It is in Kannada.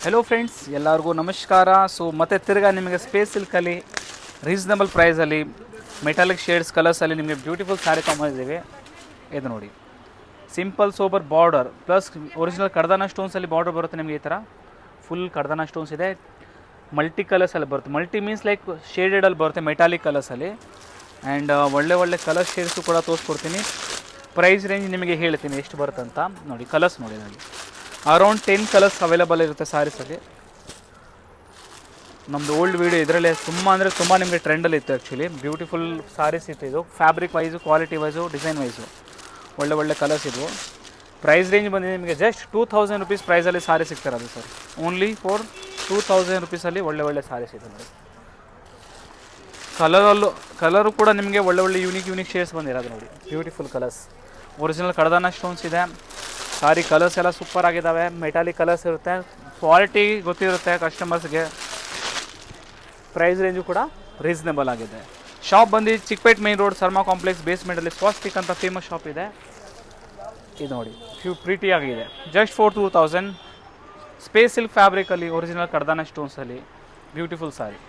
ಹೆಲೋ ಫ್ರೆಂಡ್ಸ್, ಎಲ್ಲರಿಗೂ ನಮಸ್ಕಾರ. ಸೊ ಮತ್ತೆ ತಿರ್ಗಾ ನಿಮಗೆ ಸ್ಪೇಸ್ ಸಿಲ್ಕಲ್ಲಿ ರೀಸನಬಲ್ ಪ್ರೈಸಲ್ಲಿ ಮೆಟಾಲಿಕ್ ಶೇಡ್ಸ್ ಕಲರ್ಸಲ್ಲಿ ನಿಮಗೆ ಬ್ಯೂಟಿಫುಲ್ ಸ್ಯಾರಿ ತೊಗೊಂಡಿದ್ದೀವಿ. ಇದು ನೋಡಿ, simple sober border plus original ಕಡ್ದಾನ ಸ್ಟೋನ್ಸಲ್ಲಿ ಬಾರ್ಡರ್ ಬರುತ್ತೆ. ನಿಮಗೆ ಈ ಥರ ಫುಲ್ ಕಡ್ದಾನ ಸ್ಟೋನ್ಸ್ ಇದೆ. ಮಲ್ಟಿ ಕಲರ್ಸಲ್ಲಿ ಬರುತ್ತೆ. ಮಲ್ಟಿ ಮೀನ್ಸ್ ಲೈಕ್ ಶೇಡೆಡಲ್ಲಿ ಬರುತ್ತೆ ಮೆಟಾಲಿಕ್ ಕಲರ್ಸಲ್ಲಿ. ಆ್ಯಂಡ್ ಒಳ್ಳೆ ಕಲರ್ ಶೇಡ್ಸು ಕೂಡ ತೋರಿಸ್ಕೊಡ್ತೀನಿ. ಪ್ರೈಸ್ ರೇಂಜ್ ನಿಮಗೆ ಹೇಳ್ತೀನಿ ಎಷ್ಟು ಬರುತ್ತೆ ಅಂತ. ನೋಡಿ ಕಲರ್ಸ್ ನೋಡಿ, ನನಗೆ ಅರೌಂಡ್ 10 ಕಲರ್ಸ್ ಅವೈಲೇಬಲ್ ಇರುತ್ತೆ ಸ್ಯಾರೀಸಲ್ಲಿ. ನಮ್ಮದು ಓಲ್ಡ್ ವೀಡಿಯೋ ಇದರಲ್ಲೇ ತುಂಬ ನಿಮಗೆ ಟ್ರೆಂಡಲ್ಲಿ ಇತ್ತು. ಆ್ಯಕ್ಚುಲಿ ಬ್ಯೂಟಿಫುಲ್ ಸ್ಯಾರೀಸ್ ಇತ್ತು. ಇದು fabric wise, quality wise, design wise ಒಳ್ಳೆ ಕಲರ್ಸ್ ಇದ್ವು. ಪ್ರೈಸ್ ರೇಂಜ್ ಬಂದಿದೆ ನಿಮಗೆ ಜಸ್ಟ್ 2000 ರುಪೀಸ್ ಪ್ರೈಸಲ್ಲಿ ಸ್ಯಾರಿ ಸಿಗ್ತಿರೋದು ಸರ್. ಓನ್ಲಿ ಫಾರ್ 2000 ರುಪೀಸಲ್ಲಿ ಒಳ್ಳೆ ಸ್ಯಾರೀಸ್ ಇದೆ ನೋಡಿ. ಕಲರು ಕೂಡ ನಿಮಗೆ ಒಳ್ಳೆ ಯೂನಿಕ್ ಶೇಡ್ಸ್ ಬಂದಿರೋದು ನೋಡಿ. ಬ್ಯೂಟಿಫುಲ್ ಕಲರ್ಸ್, ಒರಿಜಿನಲ್ ಕಡದಾನ ಸ್ಟೋನ್ಸ್ ಇದೆ. ಸಾರಿ ಕಲರ್ಸ್ ಎಲ್ಲ ಸೂಪರ್ ಆಗಿದ್ದಾವೆ. ಮೆಟಾಲಿಕ್ ಕಲರ್ಸ್ ಇರುತ್ತೆ, ಕ್ವಾಲಿಟಿ ಗೊತ್ತಿರುತ್ತೆ ಕಸ್ಟಮರ್ಸ್ಗೆ. ಪ್ರೈಸ್ ರೇಂಜು ಕೂಡ ರೀಸನೇಬಲ್ ಆಗಿದೆ. ಶಾಪ್ ಬಂದು Chickpet main road, Sarma complex ಬೇಸ್ಮೆಂಟಲ್ಲಿ ಸ್ವಾಸ್ಟಿಕ್ ಅಂತ ಫೇಮಸ್ ಶಾಪ್ ಇದೆ. ಇದು ನೋಡಿ ಪ್ರೀಟಿ ಆಗಿದೆ. Just for 2000. ಸ್ಪೇಸ್ ಸಿಲ್ಕ್ ಫ್ಯಾಬ್ರಿಕಲ್ಲಿ ಒರಿಜಿನಲ್ ಕಡದಾನ ಸ್ಟೋನ್ಸಲ್ಲಿ ಬ್ಯೂಟಿಫುಲ್ ಸಾರಿ.